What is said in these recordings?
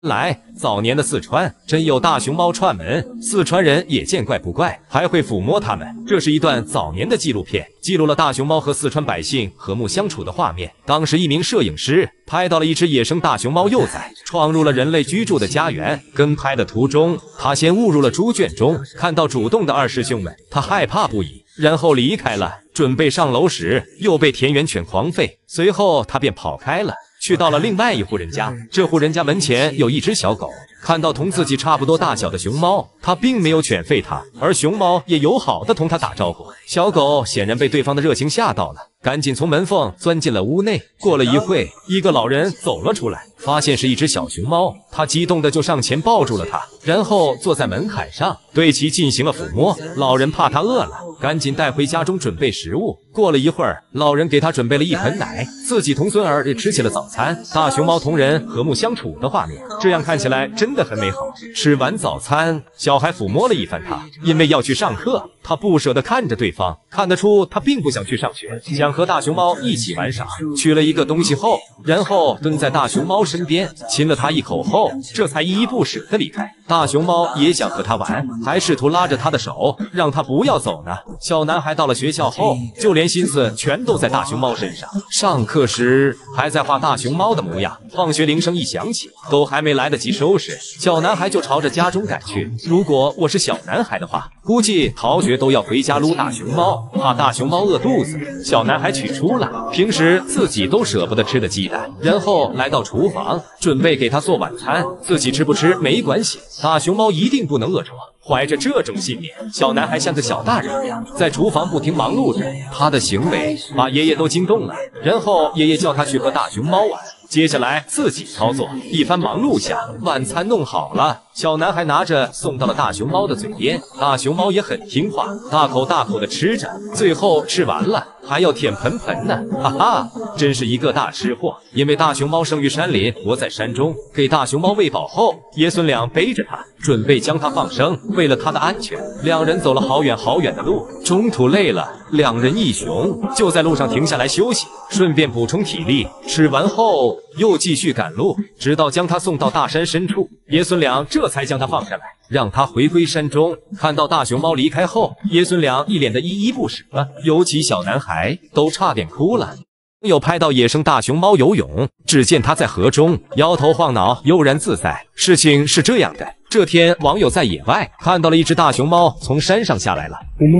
来，早年的四川真有大熊猫串门，四川人也见怪不怪，还会抚摸它们。这是一段早年的纪录片，记录了大熊猫和四川百姓和睦相处的画面。当时一名摄影师拍到了一只野生大熊猫幼崽闯入了人类居住的家园，跟拍的途中，他先误入了猪圈中，看到主动的二师兄们，他害怕不已，然后离开了。准备上楼时，又被田园犬狂吠，随后他便跑开了。去到了另外一户人家，这户人家门前有一只小狗，看到同自己差不多大小的熊猫，它并没有犬吠它，而熊猫也友好的同它打招呼。小狗显然被对方的热情吓到了，赶紧从门缝钻进了屋内。过了一会，一个老人走了出来，发现是一只小熊猫，他激动的就上前抱住了它，然后坐在门槛上对其进行了抚摸。老人怕它饿了，赶紧带回家中准备食物。过了一会儿，老人给他准备了一盆奶，自己同孙儿也吃起了早餐。大熊猫同人和睦相处的画面，这样看起来真的很美好。吃完早餐，小孩抚摸了一番他，因为要去上课，他不舍得看着对方，看得出他并不想去上学，想和大熊猫一起玩耍。取了一个东西后，然后蹲在大熊猫身边，亲了它一口后，这才依依不舍地离开。大熊猫也想和他玩，还试图拉着他的手，让他不要走呢。小男孩到了学校后，就连心思全都在大熊猫身上。上课时还在画大熊猫的模样，放学铃声一响起，都还没来得及收拾，小男孩就朝着家中赶去。如果我是小男孩的话，估计逃学都要回家撸大熊猫，怕大熊猫饿肚子。小男孩取出了平时自己都舍不得吃的鸡蛋，然后来到厨房，准备给他做晚餐，自己吃不吃没关系，大熊猫一定不能饿着。怀着这种信念，小男孩像个小大人一样，在厨房不停忙碌着。他的行为把爷爷都惊动了，然后爷爷叫他去和大熊猫玩。接下来自己操作，一番忙碌下，晚餐弄好了，小男孩拿着送到了大熊猫的嘴边。大熊猫也很听话，大口大口的吃着，最后吃完了还要舔盆盆呢，哈哈，真是一个大吃货。因为大熊猫生于山林，活在山中，给大熊猫喂饱后，爷孙俩背着它，准备将它放生。为了它的安全，两人走了好远好远的路，中途累了，两人一熊就在路上停下来休息，顺便补充体力。吃完后又继续赶路，直到将它送到大山深处，爷孙俩这才将它放下来，让它回归山中。看到大熊猫离开后，爷孙俩一脸的依依不舍，尤其小男孩都差点哭了。有拍到野生大熊猫游泳，只见它在河中摇头晃脑，悠然自在。事情是这样的，这天网友在野外看到了一只大熊猫从山上下来了。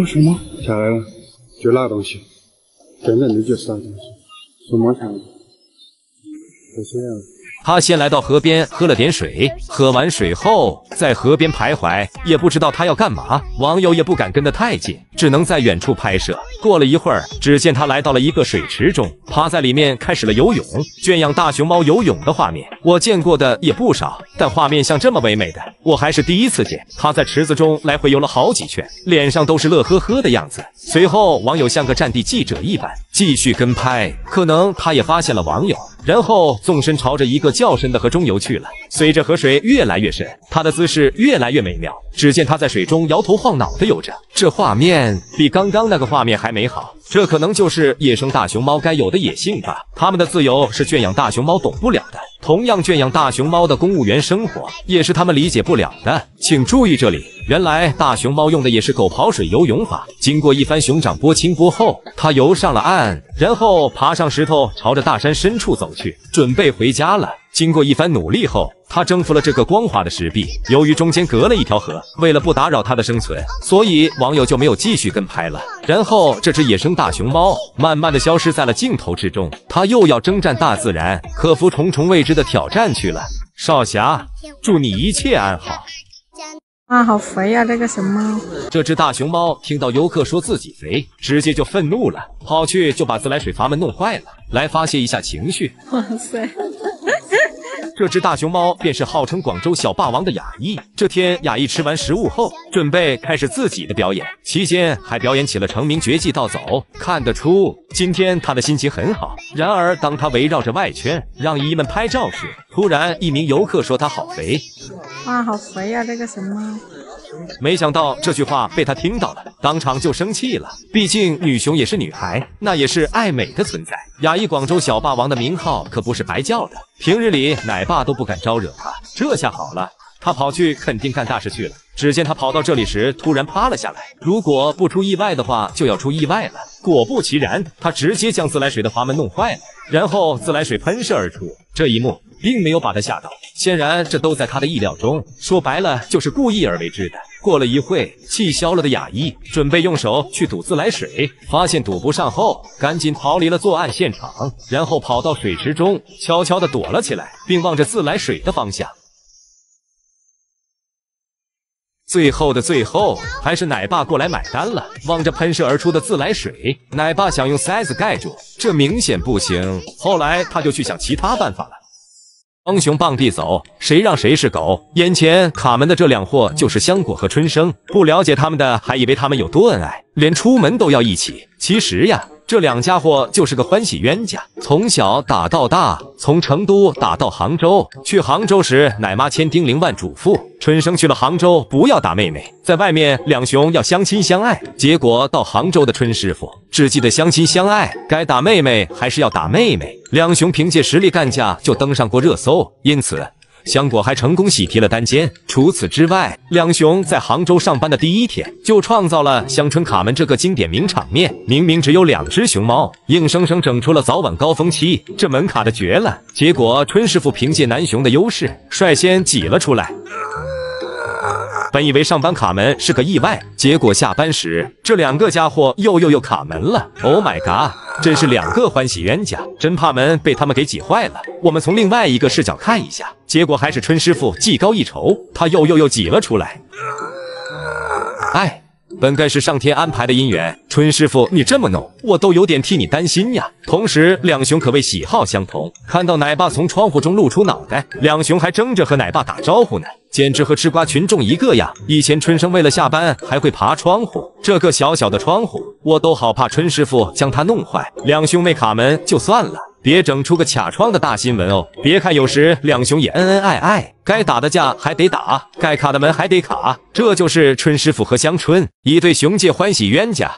什么下来了？就那东西，真正的就是那东西，什么看的？就这样。他先来到河边喝了点水，喝完水后在河边徘徊，也不知道他要干嘛。网友也不敢跟得太近，只能在远处拍摄。过了一会儿，只见他来到了一个水池中，趴在里面开始了游泳。圈养大熊猫游泳的画面，我见过的也不少，但画面像这么唯美的，我还是第一次见。他在池子中来回游了好几圈，脸上都是乐呵呵的样子。随后，网友像个战地记者一般继续跟拍，可能他也发现了网友，然后纵身朝着一个较深的河中游去了。随着河水越来越深，他的姿势越来越美妙。只见他在水中摇头晃脑地游着，这画面比刚刚那个画面还美好。这可能就是野生大熊猫该有的野性吧。他们的自由是圈养大熊猫懂不了的，同样圈养大熊猫的公务员生活也是他们理解不了的。请注意这里，原来大熊猫用的也是狗刨水游泳法。经过一番熊掌拨清波后，它游上了岸，然后爬上石头，朝着大山深处走去，准备回家了。经过一番努力后，他征服了这个光滑的石壁。由于中间隔了一条河，为了不打扰他的生存，所以网友就没有继续跟拍了。然后这只野生大熊猫慢慢的消失在了镜头之中，它又要征战大自然，克服重重未知的挑战去了。少侠，祝你一切安好。啊，好肥呀，这个熊猫！这只大熊猫听到游客说自己肥，直接就愤怒了，跑去就把自来水阀门弄坏了，来发泄一下情绪。哇塞！这只大熊猫便是号称广州小霸王的雅逸。这天，雅逸吃完食物后，准备开始自己的表演，期间还表演起了成名绝技倒走。看得出，今天他的心情很好。然而，当他围绕着外圈让姨们拍照时，突然一名游客说他好肥。哇，好肥呀，这个熊猫！没想到这句话被他听到了，当场就生气了。毕竟女熊也是女孩，那也是爱美的存在。亚裔广州小霸王的名号可不是白叫的，平日里奶爸都不敢招惹他，这下好了。他跑去肯定干大事去了。只见他跑到这里时，突然趴了下来。如果不出意外的话，就要出意外了。果不其然，他直接将自来水的阀门弄坏了，然后自来水喷射而出。这一幕并没有把他吓到，显然这都在他的意料中。说白了，就是故意而为之的。过了一会，气消了的亚裔准备用手去堵自来水，发现堵不上后，赶紧逃离了作案现场，然后跑到水池中，悄悄地躲了起来，并望着自来水的方向。最后的最后，还是奶爸过来买单了。望着喷射而出的自来水，奶爸想用塞子盖住，这明显不行。后来他就去想其他办法了。帮熊傍地走，谁让谁是狗？眼前卡门的这两货就是香果和春生，不了解他们的还以为他们有多恩爱，连出门都要一起。其实呀，这两家伙就是个欢喜冤家，从小打到大，从成都打到杭州。去杭州时，奶妈千叮咛万嘱咐，春生去了杭州不要打妹妹，在外面两熊要相亲相爱。结果到杭州的春师傅只记得相亲相爱，该打妹妹还是要打妹妹。两熊凭借实力干架就登上过热搜，因此香果还成功喜提了单肩。除此之外，两熊在杭州上班的第一天就创造了香椿卡门这个经典名场面。明明只有2只熊猫，硬生生整出了早晚高峰期，这门卡的绝了。结果春师傅凭借男熊的优势，率先挤了出来。本以为上班卡门是个意外，结果下班时这两个家伙又卡门了。Oh my god， 真是两个欢喜冤家，真怕门被他们给挤坏了。我们从另外一个视角看一下，结果还是春师傅技高一筹，他又挤了出来。哎，本该是上天安排的姻缘，春师傅你这么弄，我都有点替你担心呀。同时两熊可谓喜好相同，看到奶爸从窗户中露出脑袋，两熊还争着和奶爸打招呼呢，简直和吃瓜群众一个样。以前春生为了下班还会爬窗户，这个小小的窗户我都好怕春师傅将它弄坏。两兄妹卡门就算了，别整出个卡窗的大新闻哦。别看有时两熊也恩恩爱爱，该打的架还得打，该卡的门还得卡，这就是春师傅和香椿一对熊界欢喜冤家。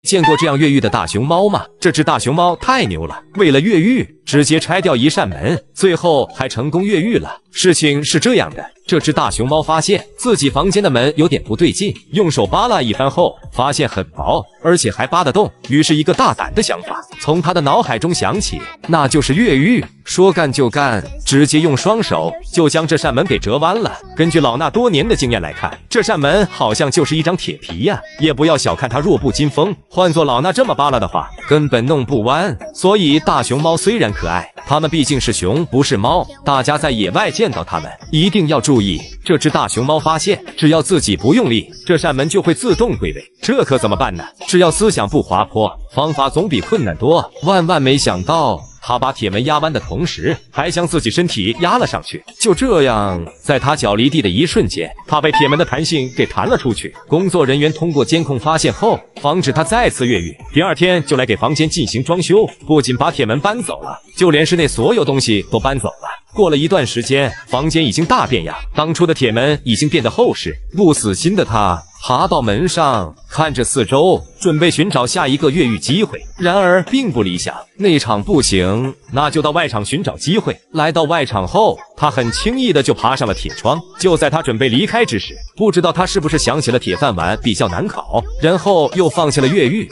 见过这样越狱的大熊猫吗？这只大熊猫太牛了，为了越狱直接拆掉一扇门，最后还成功越狱了。事情是这样的，这只大熊猫发现自己房间的门有点不对劲，用手扒拉一番后发现很薄，而且还扒得动，于是一个大胆的想法从他的脑海中响起，那就是越狱。说干就干，直接用双手就将这扇门给折弯了。根据老衲多年的经验来看，这扇门好像就是一张铁皮呀，也不要小看它弱不禁风，换做老衲这么扒拉的话，根本弄不弯。所以大熊猫虽然可爱，它们毕竟是熊不是猫，大家在野外见到它们一定要注意。这只大熊猫发现，只要自己不用力，这扇门就会自动归位，这可怎么办呢？只要思想不滑坡，方法总比困难多。万万没想到，他把铁门压弯的同时，还将自己身体压了上去。就这样，在他脚离地的一瞬间，他被铁门的弹性给弹了出去。工作人员通过监控发现后，防止他再次越狱。第二天就来给房间进行装修，不仅把铁门搬走了，就连室内所有东西都搬走了。过了一段时间，房间已经大变样，当初的铁门已经变得厚实。不死心的他爬到门上，看着四周，准备寻找下一个越狱机会。然而并不理想，内场不行，那就到外场寻找机会。来到外场后，他很轻易的就爬上了铁窗。就在他准备离开之时，不知道他是不是想起了铁饭碗比较难烤，然后又放弃了越狱，